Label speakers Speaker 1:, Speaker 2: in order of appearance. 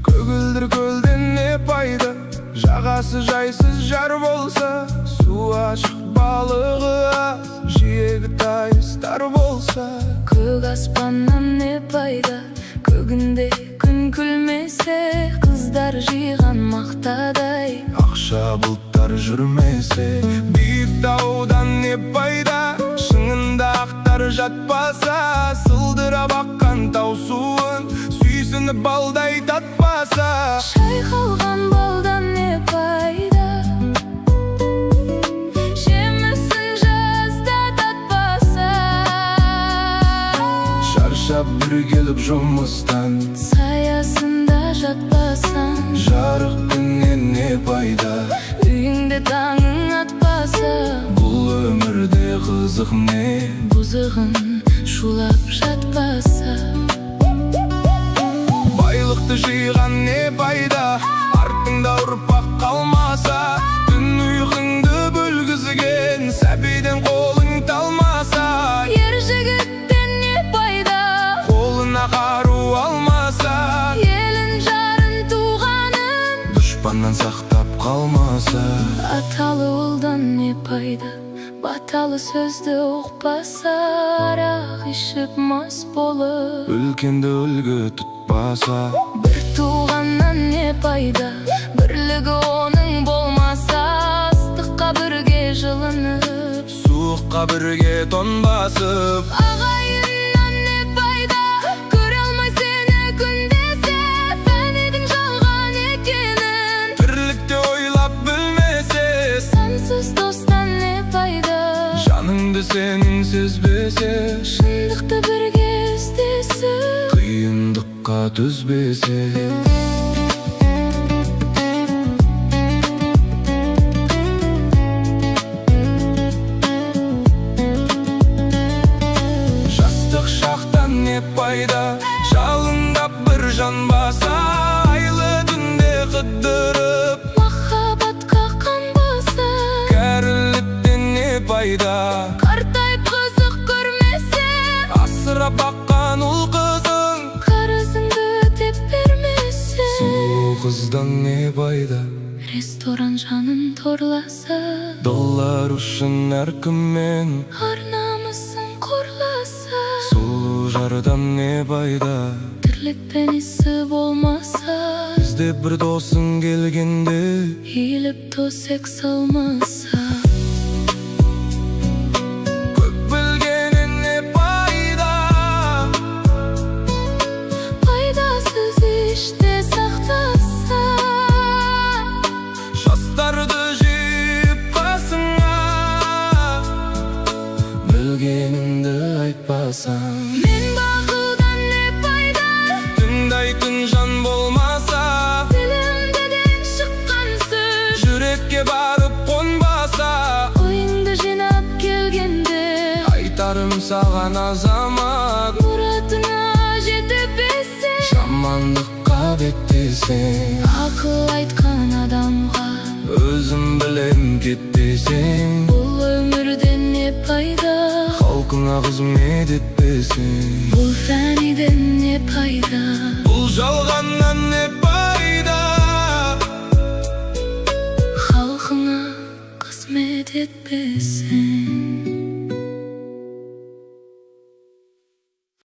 Speaker 1: Көгілдір көлден не пайда, жағасы жайсыз жар болса, су ашық балығы аз, жиегі тайыстар болса.
Speaker 2: Көк аспаннан не пайда, көгінде күн күлмесе, қыздар жиған мақтадай,
Speaker 1: Ақша бұлттар жүрмесе, биік таудан не пайда, шыңында ақтар жатпаса, сылдыра баққан тау суын сүйсініп балдай татпаса.
Speaker 2: шайқалған балдан не пайда, жемісін жазда татпаса.
Speaker 1: Шаршап бір келіп жұмыстан,
Speaker 2: саясында жатпасаң,
Speaker 1: жарық күннен не пайда,
Speaker 2: үйіңде таңың атпаса.
Speaker 1: бұл өмірде қызық не,
Speaker 2: бұзығын шулап жатпаса.
Speaker 1: байлықты жиған не пайда, артыңда ұрпақ қалмаса. Түн ұйқыңды бөлгізген сәбиден қолың талмаса.
Speaker 2: Ер жігіттен не пайда,
Speaker 1: Қолына қару алмаса,
Speaker 2: елін жарын туғанын
Speaker 1: дұшпаннан сақтап қалмаса.
Speaker 2: аталы ұлдан не пайда, баталы сөзді ұқпаса. Арақ ішіп мас болып
Speaker 1: Үлкенді үлгі тұтпаса.
Speaker 2: бір туғаннан не пайда, бірлігі оның болмаса. Ыстыққа бірге жылынып,
Speaker 1: Суыққа бірге тоңбасып.
Speaker 2: ағайыннан не пайда, көре алмай сені күндесе. Фәнидің жалған екенін
Speaker 1: Тірлікте ойлап білмесе,
Speaker 2: сансыз достан не пайда,
Speaker 1: жаныңды сенің сезбесе.
Speaker 2: шындықты бірге іздесіп
Speaker 1: Қиындыққа төзбесе. Жастық шақтан не пайда, жалындап бір жанбаса. Айлы түнде қыдырып,
Speaker 2: махаббатқа қанбаса.
Speaker 1: кәріліктен не пайда,
Speaker 2: Қартайып қызық көрмесе,
Speaker 1: асырап баққан ұл қызың
Speaker 2: қарызыңды өтеп бермесе.
Speaker 1: сұлу қыздан не пайда,
Speaker 2: ресторан жанын торласа.
Speaker 1: доллар үшін әркіммен
Speaker 2: ар намысын қорласа.
Speaker 1: сұлу жардан не пайда,
Speaker 2: тірлікпен ісі болмаса.
Speaker 1: бізде бір досың келгенде
Speaker 2: иіліп төсек салмаса.
Speaker 1: көп білгеннен не пайда,
Speaker 2: пайдасыз іште сақтаса.
Speaker 1: жастарды жиып қасыңа, білгеніңді айтпасаң.
Speaker 2: мен бақылдан не пайда,
Speaker 1: Тыңдайтын жан болмаса,
Speaker 2: тілімдеден шыққан сөз
Speaker 1: жүрекке барып қонбаса.
Speaker 2: ойыңды жинап келгенде,
Speaker 1: Айтарым саған азамат,
Speaker 2: мұратыңа жете берсең.
Speaker 1: жамандыққа беттесең,
Speaker 2: ақыл айтқан адамға
Speaker 1: өзім білем кетпесең.
Speaker 2: бұл өмірден не пайда,
Speaker 1: Халқыңа қызмет етпесең,
Speaker 2: бұл фәниден не пайда.
Speaker 1: бұл жалғаннан не пайда,
Speaker 2: халқыңа қызмет етпесең.